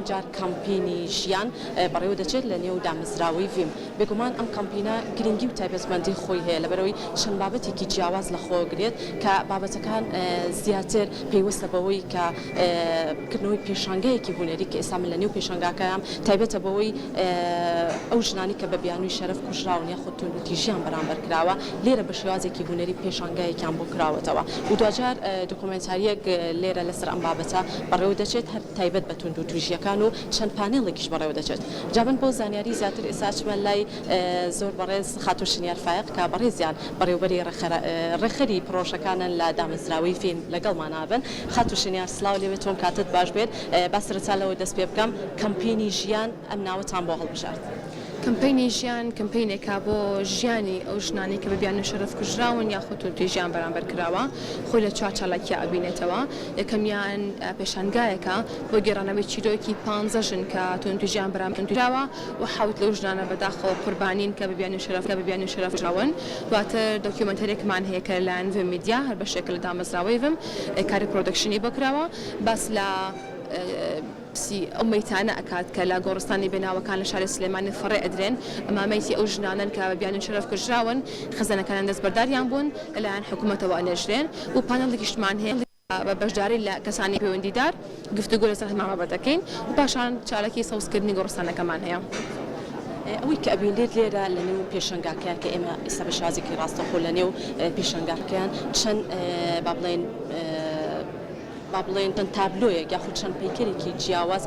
جار کەمپینی ژیان بەڕێوە دەچێت لە نێو دامەزراوەی ڤیم بێگومان ئەم کەمپینە گرنگی و تایبەتمەندی خۆی هەیە لەبەرەوەی چەند بابەتێکی جیاواز لە خۆگرێت کە بابەتەکان زیاتر پێیوەستە بەوەی کە کردنەوەی پێشانگەیەکی هونەری کە ئێستا من لە نێو پێشانگاکەیان تایبەتە بەوەی ئەو ژنانی کە بە بیانووی شەرەف کوژراون یاخود توندوتیژیان بەرامبەر کراوە لێرە بە شێوازێکی هونەری پێشانگایەکیان بۆ کراوەتەوە و دوجار دۆکۆمنتاریەک لێرە لەسەر ئەم بابەتە بەڕێوە دەچێت هەر تایبەت بە توندوتیژیەکان و چەند پانێڵێکیش بەڕێوە دەچێت جابن بۆ زانیاری زیاتر ئێستا چمە لای زۆر بەڕێز خاتو شنیار فایق کە بەڕێزیان بەڕێوەبەری ڕێخەری پرۆژەکانن لە دامەزراوەی فیلم لەگەڵمان نابن خاتو شنیار سلااو لێوێت تۆم کاتت باش بێت با سەرەتا لەوە دەست پێ بکەم کەمپینی ژیان ئەم ناوەتان بۆ هەڵبژارد. کەمپینی ژیان کەمپینێکا بۆ ژیانی ئەو ژنانی کە بە بیانووی شەرەف کوژراون یاخود توندوتیژیان بەرامبەر کراوە خۆی لە چوار چالاکیە ئەبینێتەوە یەکەمیان پێشانگایەکە بۆ گێڕانەوەی چیرۆکی 15 ژن کە توندوتیژیان بەرامبەر کراوە و حەوت لەو ژنانە بەداخەوە قوربانین کە بە بیانووی شەرەف کوژراون دواتر دۆکیومنتەرێکمان هەیە کە لایەن ڤیم میدیا هەر بەشێک لە دامەزراوەی ڤیم کاری پرۆدەکشنی بۆ کراوە باس لە ئەو مەیتانە ئەکات کە لە گۆڕستانی بێناوەکان لە شاری سلێمانی فەڕێ ئەدرێن ئەمامەیتی ئەو ژنانن کە بە بیانووی شەرەف کوژراون خەزانەکانیان دەستبەرداریان بوون لەلایەن حکوومەتەوە ئەنێژرێن و پانێڵێکیشمان هەیە بە بەشداری لە کەسانی پەیوەندیدار گفتوگۆ لەسەر هەمامە دەکەین و پاشان چالێکی سەوزکردنی گۆڕستانەکەمان هەیە. ئەوەی کە ئەبینێت لێرە لە نێو پێشەنگاکەیان کە ئێمە ئێستا بە شازێکی ڕاستەخۆ لە نێو پێشەنگاکەیان چەند با بڵێن چەند تابلۆیەک یاخود چەند پەیکەرێکی جیاواز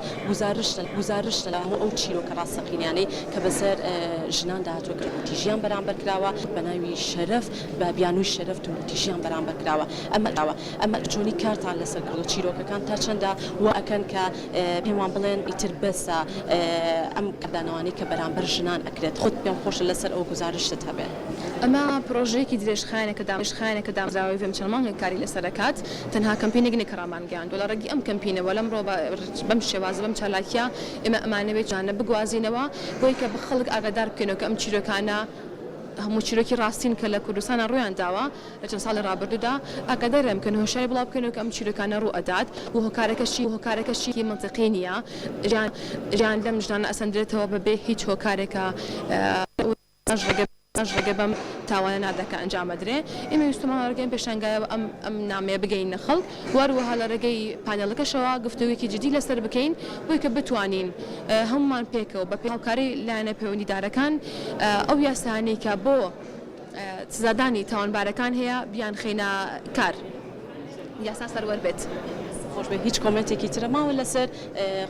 گزارش لە هەموو ئەو چیرۆکە ڕاستەقینانەی کە بەسەر ژنان داهاتوە کە توندوتیژیان بەرامبەر کراوە بە ناوی شەرەف بە بیانووی شەرەف توندوتیژیان بەرامبەر کراوە ئەمە چۆنی کارتان لەسەر کردو چیرۆکەکان تا چەندە وا ئەکەن کە پێمان بڵێن ئیتر بەسە ئەم کردانەوانی کە بەرامبەر ژنان ئەکرێت خۆت پێم خۆشە لەسەر ئەو گزارشت هەبێت. ئەمە پرۆژەیەکی درێژخایەنێکە دامەزراوەی ڤیم چەند مانگێک کاری لەسەر دەکات تەنها کەمپینێک نەکەڕامان گەیاندووە لە ڕێگی ئەم کەمپینەوە لەمڕۆ بەم شێوازە بەم چالاکیە ئێمە ئەمانەوێت جانە بگوازینەوە بۆی کە بە خەڵک ئاگادار بکەنەوە کە ئەم چیرۆکانە هەموو چیرۆکی ڕاستین کە لە کوردستانە ڕویان داوە لە چەند ساڵی ڕابردوودا ئاگادار بکەن هۆشیاری بڵاو بکەنەوە کە ئەم چیرۆکانە ڕوو ئەدات و هۆکارەکەشی منتیقی نییە ژیان لەم ژنانە ئەسەندرێتەوە بەبێ هیچ هۆکارێکە ڕێگە بەم تاوانە نادەکە ئەنجامەدرێ ئێمە ویستمان ڕێگەین پێشانگایەوە ئەم نامەیە بگەینە خەڵک وەروەها لە ڕێگەی پانێڵەکەشەوە گفتوگویەکی جدی لەسەر بکەین بۆی کە بتوانین هەمومان پێکەوە بە هاوکاری لایەنە پەیوەندیدارەکان ئەو یاسانەی کە بۆ سزادانی تاوانبارەکان هەیە بیان خێنە کار یاسا سەروەر بێت. خۆش بێ هیچ کۆمنتێکی ترە ماوە لەسەر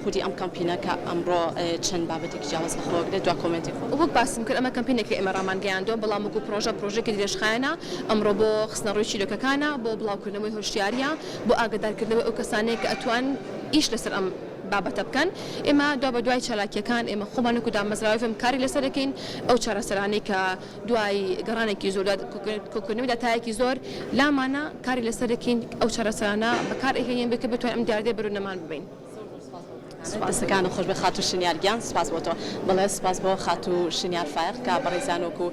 خودی ئەم کەمپینە کە ئەمڕۆ چەند بابەتێکی جیاواز لەخۆگرێت دوا کۆمنتی وەک باسم کرد ئەمە کەمپینێکی ئێمە ڕامان گەیاندووە بەڵام وەکو پرۆژەیەکی درێژخایەنە ئەمڕۆ بۆ خستنەڕۆی چیرۆکەکانە بۆ بڵاوکردنەوەی هۆشیاریە بۆ ئاگادارکردنەوەی ئەو کەسانەیە کە ئەتوان ئیش لەسەر ئەم بابەتە بکەن ئێمە دوا بە دوای چالاکیەکان ئێمە خۆمان وەکو دامەزراوەی ڤیم کاری لەسەر دەکەین ئەو چارەسەرانەی کە دوای گەڕانێکی زۆر کۆکردنەوەی داتایەکی زۆر لامانە کاری لەسەر دەکەین ئەو چارەسەرانە بەکار ئەهێنین بکە بتوانین ئەم دیاردەی بەرونەمان ببین. دەستەکانە خۆش بە خاتو شنیارگیان سپاس بۆ تۆ بەڵێ سپاس بۆ خاتو شنیار فایق کە بەڕێزانۆکو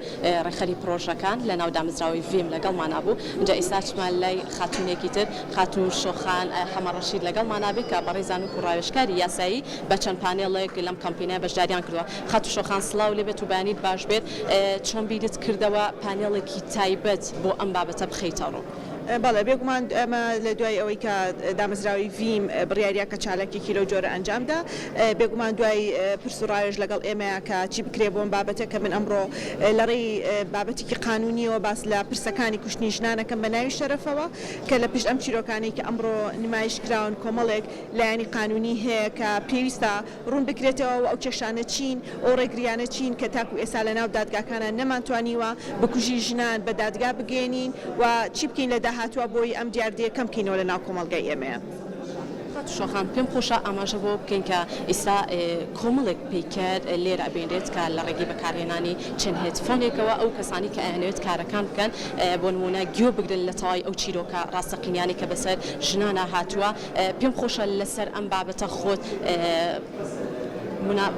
ڕێخەری پرۆژەکان لە ناو دامەزراوەی ڤیم لەگەڵمان نابوو اینجا ئێستا چمان لای خاتونێکی تر خاتو شۆخان حەمەڕەشید لەگەڵمان نابێت کە بەڕێزانۆک و ڕاوێژکاری یاسایی بە چەند پانێڵێک لەم کەمپینە بەشداریان کردووە. خاتو شۆخان سڵاو لێبێت و بەیانیت باش بێت چۆن بیرت کردەوە پانێڵێکی تایبەت بۆ ئەم بابەتە بخەیتەڕۆ. بەڵێ بێگومان ئەمە لە دوای ئەوەی کە دامەزراوەی ڤیم بڕیاریەکە چالێکێکی لەو جۆرە ئەنجامدا بێگومان دوای پرس و ڕایژ لەگەڵ ئێمەیە کە چی بکرێ بۆم بابەتە کە من ئەمڕۆ لەڕێی بابەتێکی قانونیەوە باس لە پرسەکانی کوشتنی ژنانەکەم بە ناوی شەرەفەوە کە لە پشت ئەم چیرۆکانی کە ئەمڕۆ نمایشکراون کۆمەڵێک لایەنی قانونی هەیە کە پێویستە ڕوون بکرێتەوە و ئەو کێشانە چین ئەو ڕێگریانە چین کە تاکو ئێستا لە ناو دادگاکانە نەمانتوانیوە بکوژی ژنان بە دادگا بگەێنین و چی بکەین لە هاتووە بۆی ئەم دیاردەیە کەم بکەینەوە لە ناو کۆمەڵگەی ئێمەیە. شۆخان پێم خۆشە ئاماژە بۆ بکەین کە ئێستا کۆمەڵێک پێکەر لێرە ئەبێنرێت کە لە ڕێگەی بەکارهێنانی چەند هێتفۆنێکەوە ئەو کەسانی کە ئەهێنێت کارەکان بکەن بۆ نمونە گوێ بگرن لە تەواوی ئەو چیرۆکە ڕاستەقینیانی کە بەسەر ژنانە هاتووە پێم خۆشە لەسەر ئەم بابەتە خۆت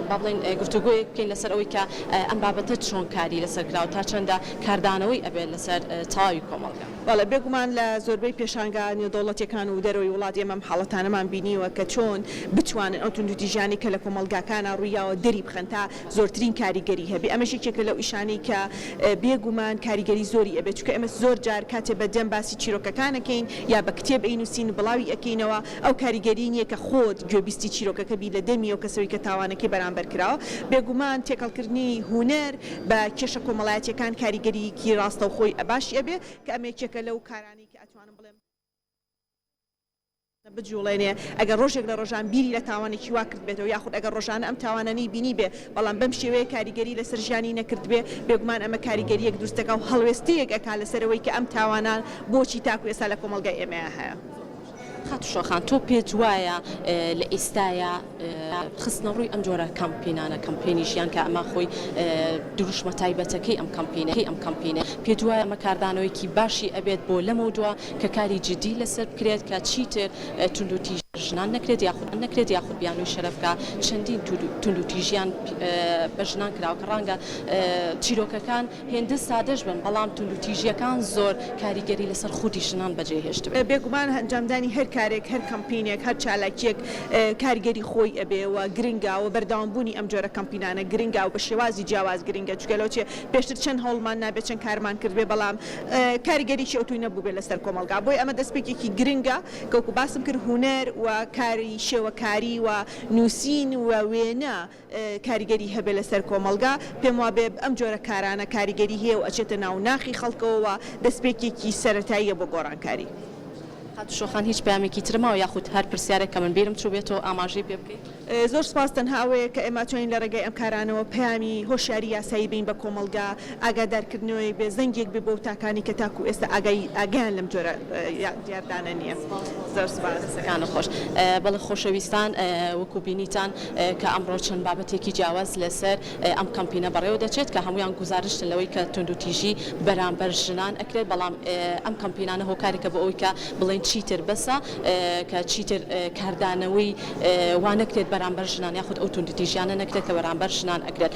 بڵێن گفتوگوی بکەین لەسەر ئەوەی کە ئەم بابەتە چۆن کاری لەسەر کراوە تا چەندە کاردانەوەی ئەبێت لەسەر تەواوی کۆمەڵگە. وڵە بێگومان لە زۆربەی پێشانگا نێودەوڵەتیەکان و دەرەوەی وڵات ئێمە حاڵەتانەمان بینیوە کە چۆن بتوانن ئەو توندوتیژانی کە لە کۆمەلگاکانە ڕوویاوە دەری بخەن تا زۆرترین کاریگەری هەبێ ئەمەش یەکێکە لەو ئیشانەی کە بێگومان کاریگەری زۆری ئەبێت چونکە ئێمە زۆر جار کاتێ بەدەم باسی چیرۆکەکانەکەین یا بە کتێب ئەینووسین بڵاوی ئەەکەینەوە ئەو کاریگەری نییە کە خۆت گوێبیستی چیرۆکەکە بی لە دەمی ئەو کەسەوەی کە تاوانەکەی بەرامبەر کراوە بێگومان تێکەڵکردنی هونەر بە کێشە کۆمەڵایەتیەکان کاریگەریکی ڕاستە و خۆی ئەباشی ئەبێ کە ئەمێکێکە لەو کارانی کە ئەتوانم بڵێم بجوڵێنێ ئەگەر ڕۆژێک لە ڕۆژان بیری لە تاوانێکی وا کرد بێتەوە یاخود ئەگەر ڕۆژانە ئەم تاوانانی بینی بێ بەڵام بەم شێوەیە کاریگەری لەسەر ژیانی نەکرد بێ بێگومان ئەمە کاریگەریەک دروستەکە و هەڵوێستەیەک ئەکا لەسەرەوەی کە ئەم تاوانان بۆچی تاکو ئێستا لە کۆمەلگای ئێمە هەیە. خاتوشۆخان تۆ پێت وایە لە ئێستاە خستنەڕووی ئەم جۆرە کەمپینانە کەمپینی ژیان کە ئەمە خۆی دروشمە تایبەتەکەی ئەم کەمپینە پێت وایە ئەمە کاردانەوەیکی باشی ئەبێت بۆ لەمە دووە کە کاری جدی لەسەر بکرێت کە چیتر توندوتی ژنان نەکرێت یاخود بیانووی شەرەفکە چەندین توندوتیژیان بە ژنان کراوە کە ڕەنگە چیرۆکەکان هێندە سادەش بن بەڵام توندوتیژیەکان زۆر کاریگەری لەسەر خودی ژنان بەجێهێشت بێت. بێگومان ئەنجامدانی هەر کارێک هەر کەمپینێک هەر چالاکیەک کاریگەری خۆی ئەبێەوە گرنگاوە بەرداوامبوونی ئەم جۆرە کەمپینانە گرنگا و بە شێوازی جیاواز گرنگە چگەلەوەچێ پێشتر چەند هەوڵمان نابێت چەند کارمان کرد بێ بەڵام کاریگەریی ئەوتوی نەبوو بێت لەسەر کۆمەلگا بۆی ئەمە دەستپێکێکی گرنگە کەوکو باسم کرد هونەر و کاری شێوەکاری و نووسین و وێنە کاریگەری هەبێ لەسەر کۆمەلگا پێم وا بێ ئەم جۆرە کارانە کاریگەری هەیە و ئەچێتە ناو ناخی خەڵکەوە دەستپێکێکی سەرەتاییە بۆ گۆڕانکاری. خاتوشۆخان هیچ پامێکی ترمەوە یاخود هەر پرسیارێک کە من بیرم چوو بێتەوە ئاماژەی پێ بکەیت. زۆر سپاس تەنهاوەیە کە ئێمە توانین لە ڕێگەی ئەم کارانەوە پەیامی هۆشیاری یاسایی بین بە کۆمەلگا ئاگادارکردنەوەی بێ زەنگێک بێ بۆ تاکانی کە تاکو ئێستا ئاگیان لەم جۆرە دیاردانە نییە. زۆر سپاسەکانە خۆش بەڵێ خۆشەویستان وەکو بینیتان کە ئەمڕۆ چەند بابەتێکی جیاواز لەسەر ئەم کەمپینە بەڕێوە دەچێت کە هەمویان گزارشتن لەوەی کە توندوتیژی بەرامبەر ژنان ئەکرێت بەڵام ئەم کەمپینانە هۆکارێکە بە ئەوی کە بڵێن چیتر بەسە کە چیتر کاردانەوەی وانەکرێت بەرامبەر ژنان یاخود ئەو توندوتیژیانە نەکرێت کە بەرامبەر ژنان ئەکرێت.